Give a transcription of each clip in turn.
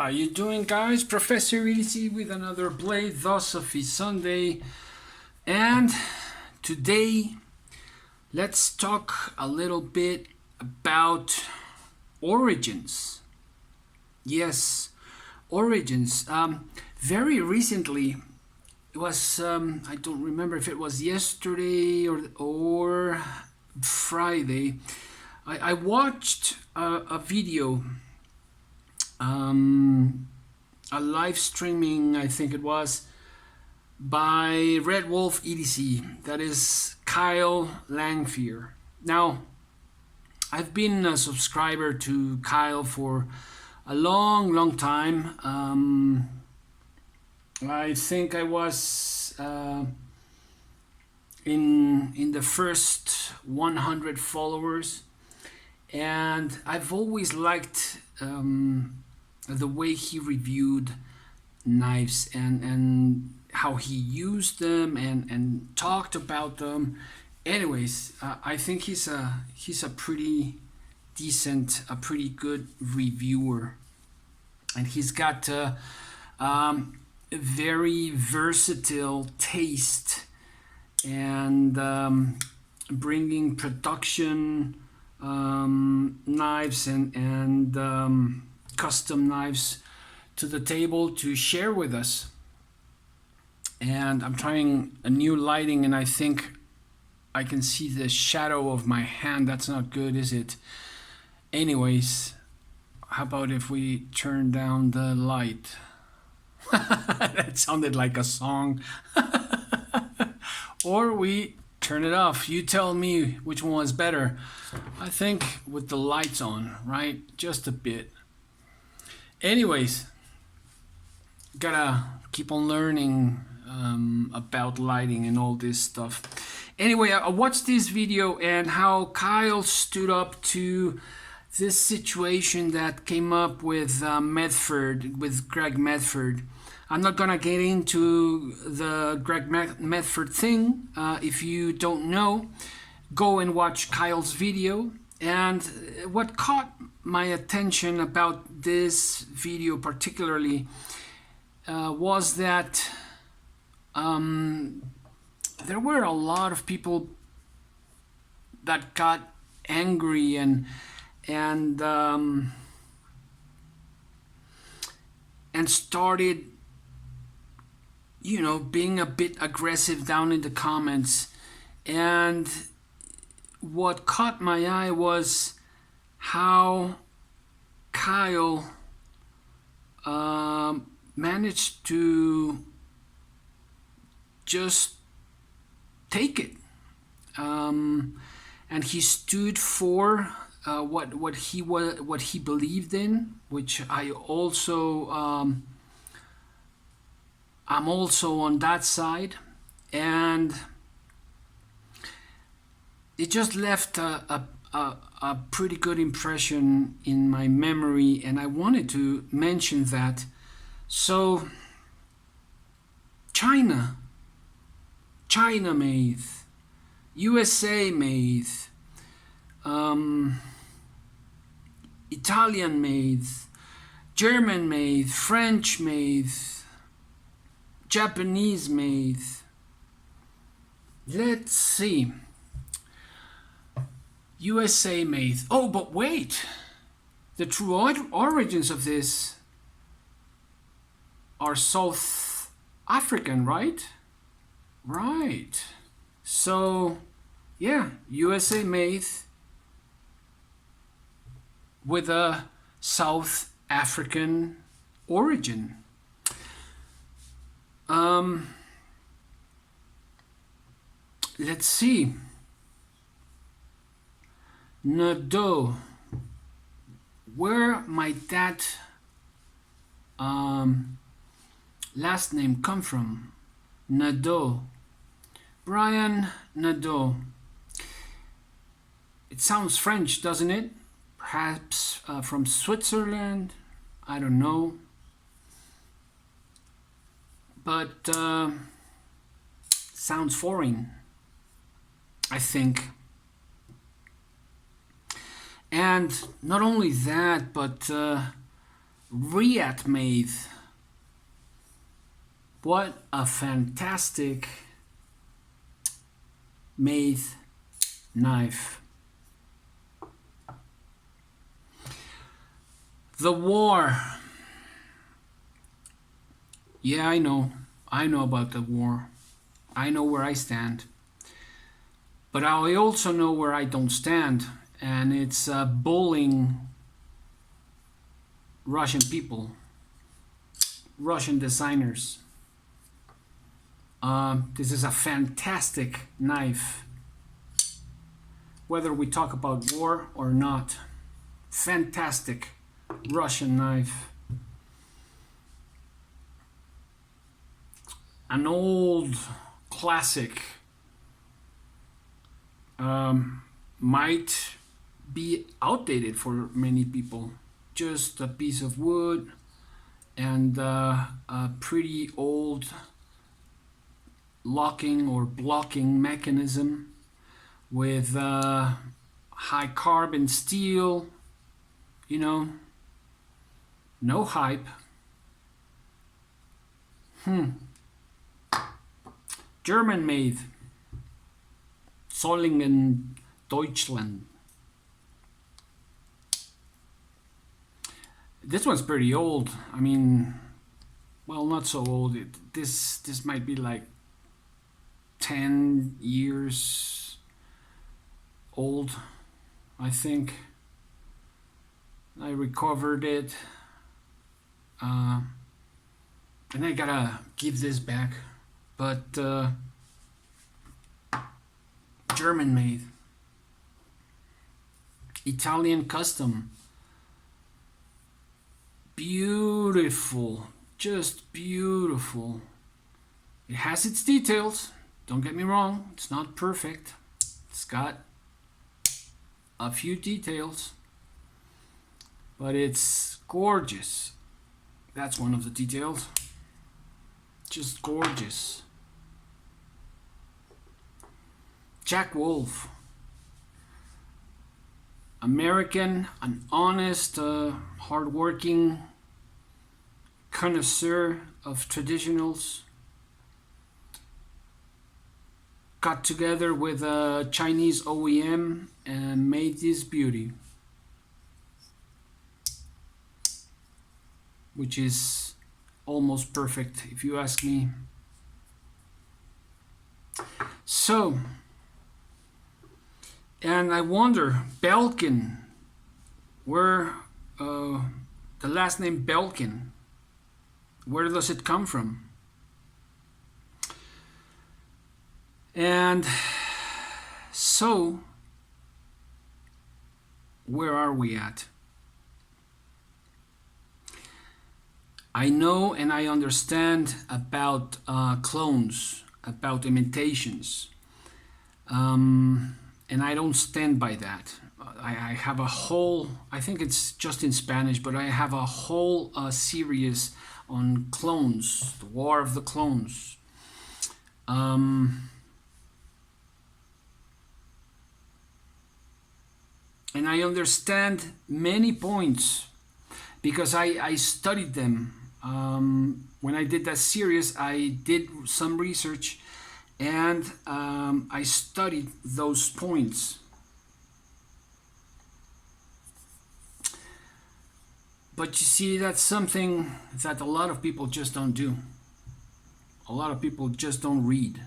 How you doing, guys? Professor EDC with another BLADE-OSOPHY Sunday, and today let's talk a little bit about origins. Yes, origins. Very recently, it was I don't remember if it was yesterday or Friday. I watched a video. A live streaming, I think it was, by RedwolfEDC, that is Kyle Langfear. Now, I've been a subscriber to Kyle for a long time. I think I was in the first 100 followers, and I've always liked the way he reviewed knives and how he used them and talked about them. Anyways, I think he's a pretty decent, a pretty good reviewer, and he's got a very versatile taste and bringing production knives and custom knives to the table to share with us. And I'm trying a new lighting, and I think I can see the shadow of my hand. That's not good, is it? Anyways, how about if we turn down the light? That sounded like a song. Or we turn it off. You tell me which one was better. I think with the lights on, right? Just a bit. Anyways, gotta keep on learning about lighting and all this stuff. Anyway, I watched this video and how Kyle stood up to this situation that came up with Medford, with Greg Medford. I'm not gonna get into the Greg Medford thing. If you don't know, go and watch Kyle's video. And what caught my attention about this video particularly was that there were a lot of people that got angry and started, you know, being a bit aggressive down in the comments. And what caught my eye was how Kyle managed to just take it, and he stood for what he believed in, which I also I'm also on that side, and it just left a pretty good impression in my memory, and I wanted to mention that. So China made, USA made, Italian made, German made, French made, Japanese made. Let's see. USA made. Oh, but wait. The true origins of this are South African, right? Right. So, yeah, USA made with a South African origin. Let's see. Nadeau. Where might that last name come from? Nadeau. Brian Nadeau. It sounds French, doesn't it? Perhaps from Switzerland. I don't know. But sounds foreign, I think. And not only that, but Riyadh made. What a fantastic made knife. The war. Yeah, I know about the war. I know where I stand. But I also know where I don't stand, and it's bullying Russian people, Russian designers. This is a fantastic knife, whether we talk about war or not. Fantastic Russian knife. An old classic. Might be outdated for many people. Just a piece of wood and a pretty old locking or blocking mechanism with high carbon steel, you know, no hype. German made, Solingen, Deutschland. This one's pretty old. I mean, well, not so old. This might be like 10 years old, I think. I recovered it, and I gotta give this back, but German made, Italian custom, beautiful, just beautiful. It has its details, don't get me wrong, it's not perfect, it's got a few details, but it's gorgeous. That's one of the details. Just gorgeous. Jack Wolf. American, an honest, hardworking connoisseur of traditionals. Got together with a Chinese OEM and made this beauty, which is almost perfect if you ask me. So, and I wonder, Belkin, where the last name Belkin, where does it come from? And so, where are we at? I know and I understand about clones, about imitations, and I don't stand by that. I have a whole, I think it's just in Spanish, but I have a whole series on clones, the War of the Clones. And I understand many points because I studied them. When I did that series, I did some research and I studied those points. But you see, that's something that a lot of people just don't do. A lot of people just don't read.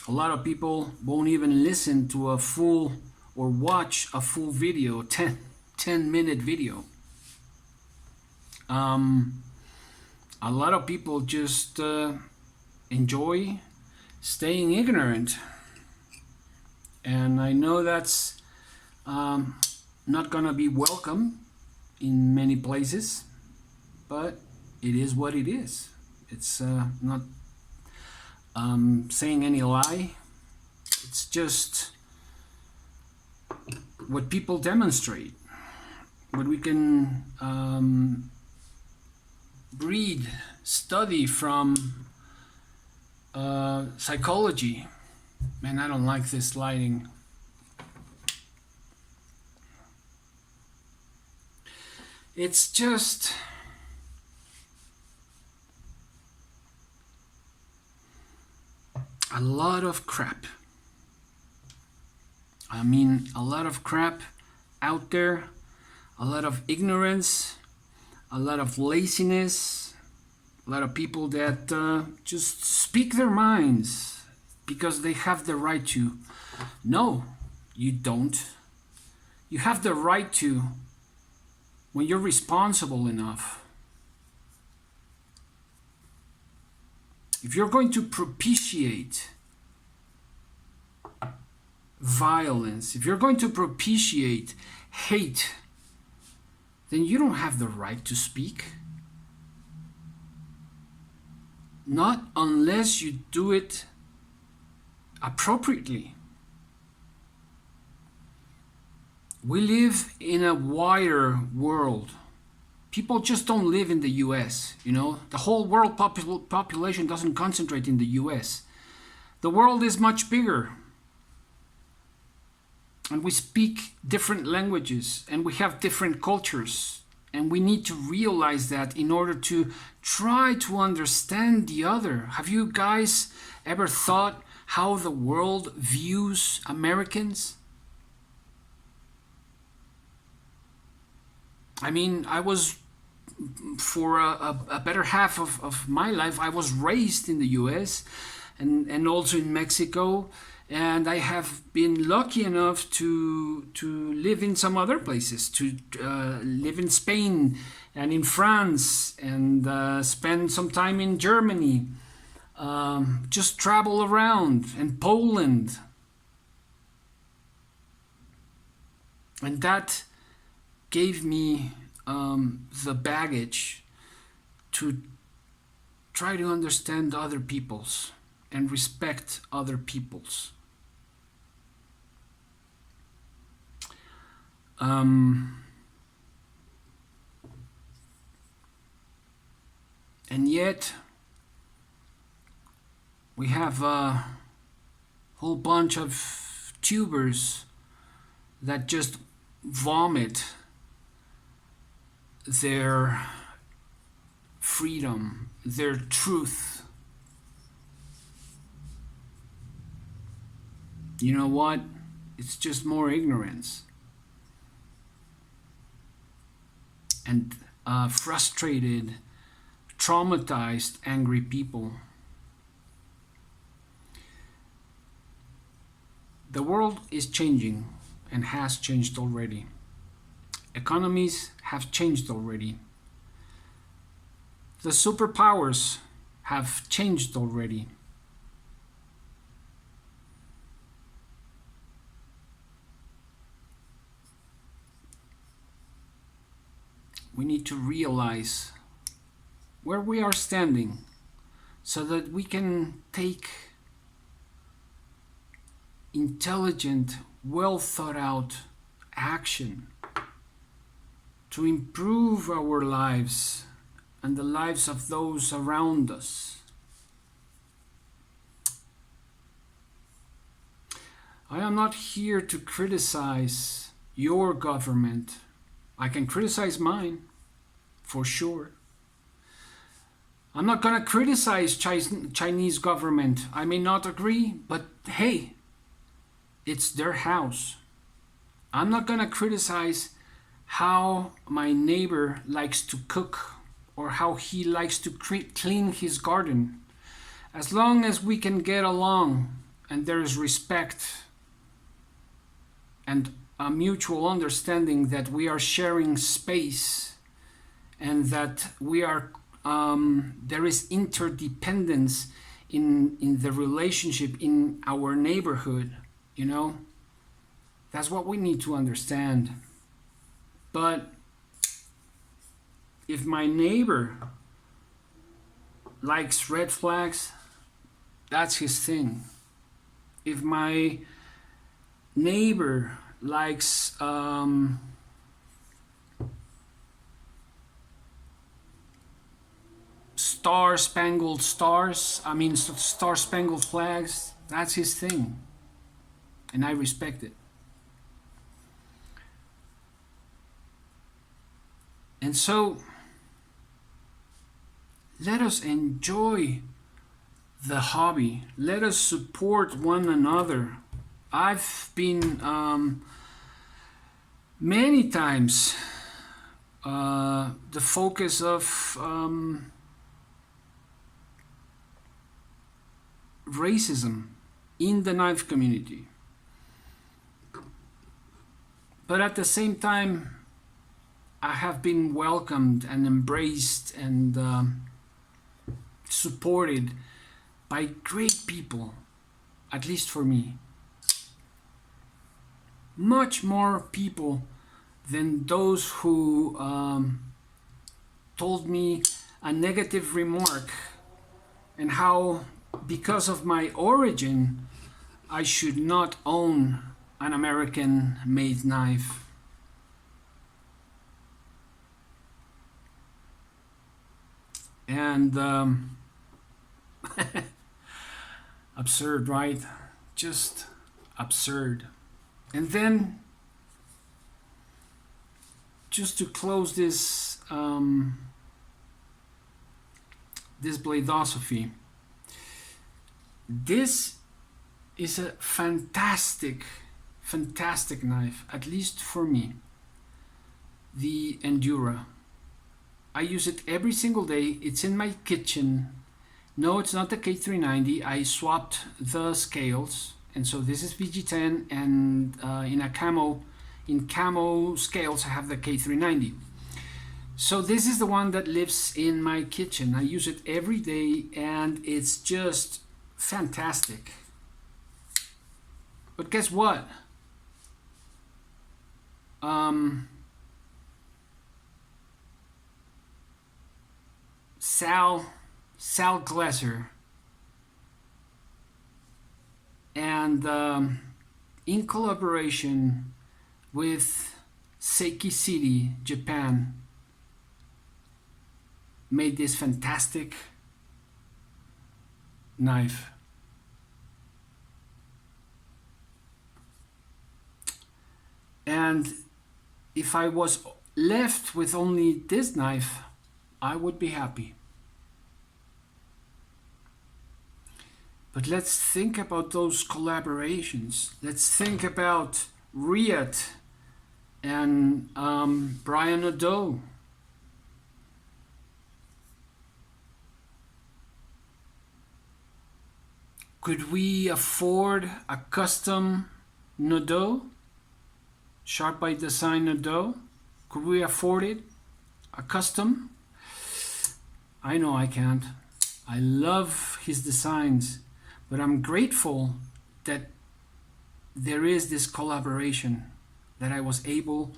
A lot of people won't even listen to a full or watch a full video, 10-minute video. A lot of people just enjoy staying ignorant, and I know that's not gonna be welcome in many places, but it is what it is. It's not saying any lie. It's just what people demonstrate, what we can read, study from psychology. Man, I don't like this lighting. It's just a lot of crap. I mean, a lot of crap out there, a lot of ignorance, a lot of laziness, a lot of people that just speak their minds because they have the right to. No, you don't. You have the right to when you're responsible enough. If you're going to propitiate violence, if you're going to propitiate hate, then you don't have the right to speak. Not unless you do it appropriately. We live in a wider world. People just don't live in the US, you know? The whole world population doesn't concentrate in the US. The world is much bigger. And we speak different languages and we have different cultures. And we need to realize that in order to try to understand the other. Have you guys ever thought how the world views Americans? I mean, I was, for a better half of my life, I was raised in the US and also in Mexico. And I have been lucky enough to live in some other places, to live in Spain and in France and spend some time in Germany, just travel around, and Poland. And that gave me the baggage to try to understand other people's and respect other people's. And yet we have a whole bunch of tubers that just vomit their freedom, their truth. You know what? It's just more ignorance. And frustrated, traumatized, angry people. The world is changing and has changed already. Economies have changed already. The superpowers have changed already. We need to realize where we are standing so that we can take intelligent, well thought out action to improve our lives and the lives of those around us. I am not here to criticize your government. I can criticize mine, for sure. I'm not going to criticize Chinese government. I may not agree, but hey, it's their house. I'm not going to criticize how my neighbor likes to cook or how he likes to clean his garden. As long as we can get along and there is respect and a mutual understanding that we are sharing space and that we are there is interdependence in the relationship in our neighborhood, you know, that's what we need to understand. But if my neighbor likes red flags, that's his thing. If my neighbor likes star-spangled flags, that's his thing, and I respect it. And so let us enjoy the hobby. Let us support one another. I've been many times the focus of racism in the knife community. But at the same time, I have been welcomed and embraced and supported by great people, at least for me. Much more people than those who told me a negative remark and how, because of my origin, I should not own an American-made knife. And absurd, right? Just absurd. And then, just to close this this BLADE-OSOPHY, this is a fantastic knife, at least for me. The Endura. I use it every single day. It's in my kitchen. No, it's not the K390. I swapped the scales, and so this is VG10, and in camo scales I have the K390. So this is the one that lives in my kitchen. I use it every day, and it's just fantastic. But guess what? Sal Glesser, and in collaboration with Seiki City, Japan, made this fantastic knife. And if I was left with only this knife, I would be happy. But let's think about those collaborations. Let's think about Riyadh and Brian Nadeau. Could we afford a custom Nadeau? Sharp by Design Nadeau? Could we afford it? A custom? I know I can't. I love his designs, but I'm grateful that there is this collaboration that I was able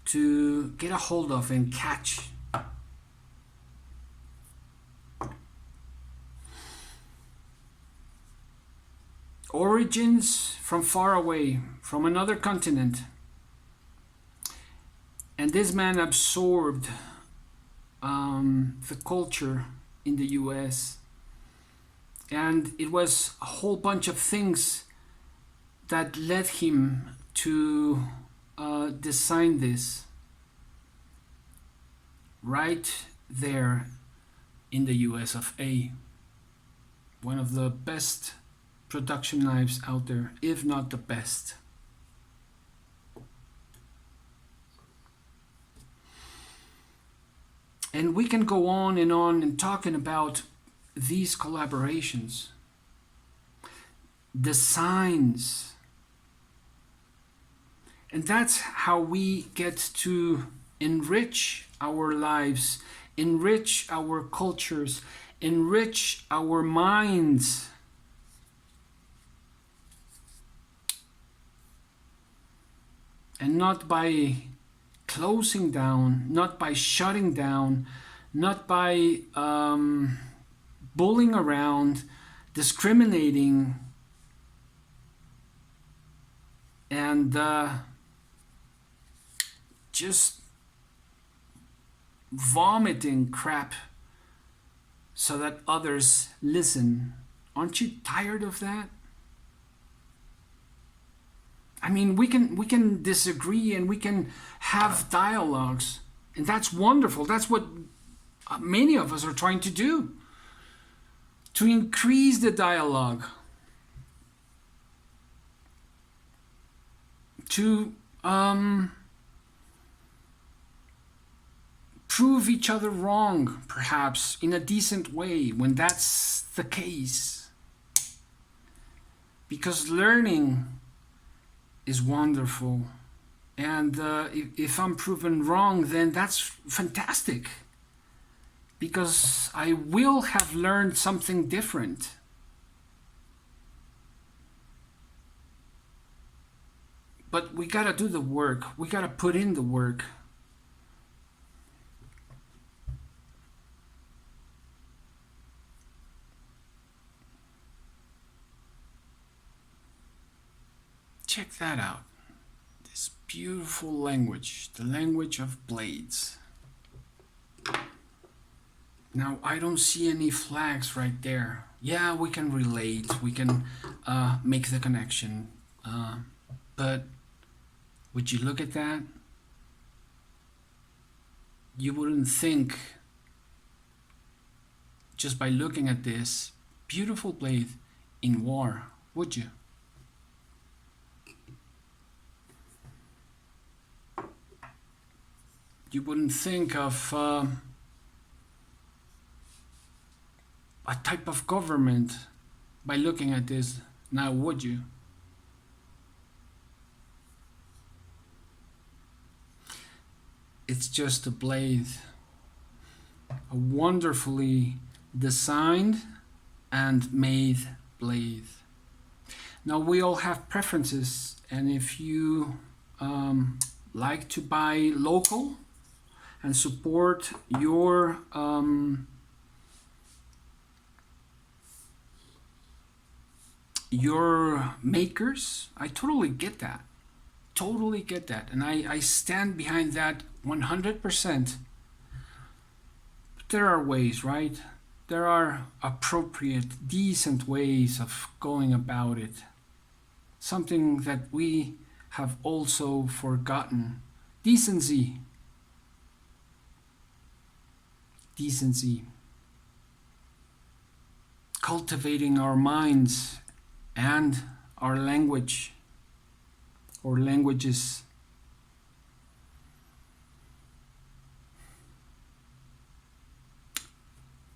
to get a hold of and catch. Origins from far away, from another continent. And this man absorbed the culture in the US. And it was a whole bunch of things that led him to design this right there in the US of A. One of the best production knives out there, if not the best. And we can go on and talking about these collaborations, designs. And that's how we get to enrich our lives, enrich our cultures, enrich our minds. And not by closing down, not by shutting down, not by bullying around, discriminating, and just vomiting crap so that others listen. Aren't you tired of that? I mean, we can disagree and we can have dialogues, And that's wonderful. That's what many of us are trying to do, to increase the dialogue, to prove each other wrong, perhaps in a decent way when that's the case. Because learning is wonderful. And if I'm proven wrong, then that's fantastic. Because I will have learned something different. But we gotta do the work. We gotta put in the work. Check that out. This beautiful language, the language of blades. Now, I don't see any flags right there. Yeah, we can relate, we can make the connection, but would you look at that? You wouldn't think, just by looking at this beautiful blade in war, would you? You wouldn't think of a type of government by looking at this, now would you? It's just a blade, a wonderfully designed and made blade. Now we all have preferences, and if you like to buy local and support your makers, I totally get that. Totally get that. And I stand behind that 100%. But there are ways, right? There are appropriate, decent ways of going about it. Something that we have also forgotten. Decency. Decency. Cultivating our minds and our language or languages.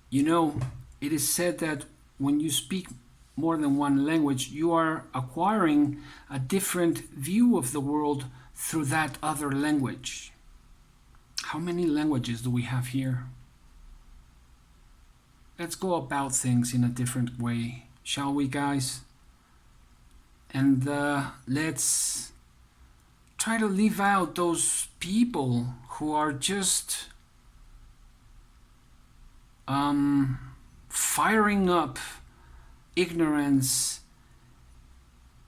You know, it is said that when you speak more than one language, you are acquiring a different view of the world through that other language. How many languages do we have here? Let's go about things in a different way, shall we, guys? And let's try to leave out those people who are just firing up ignorance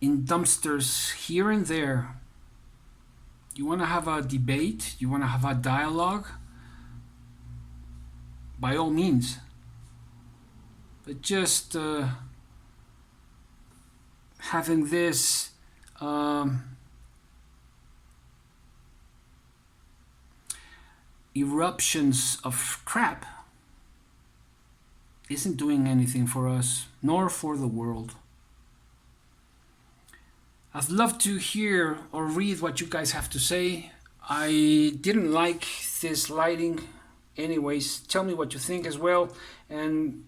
in dumpsters here and there. You want to have a debate? You want to have a dialogue? By all means. But just having this eruptions of crap isn't doing anything for us, nor for the world. I'd love to hear or read what you guys have to say. I didn't like this lighting. Anyways, tell me what you think as well. And,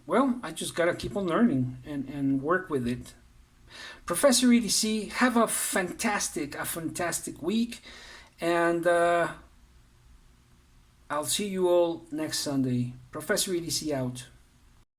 well, I just gotta keep on learning and work with it. Professor EDC, have a fantastic week. And I'll see you all next Sunday. Professor EDC out.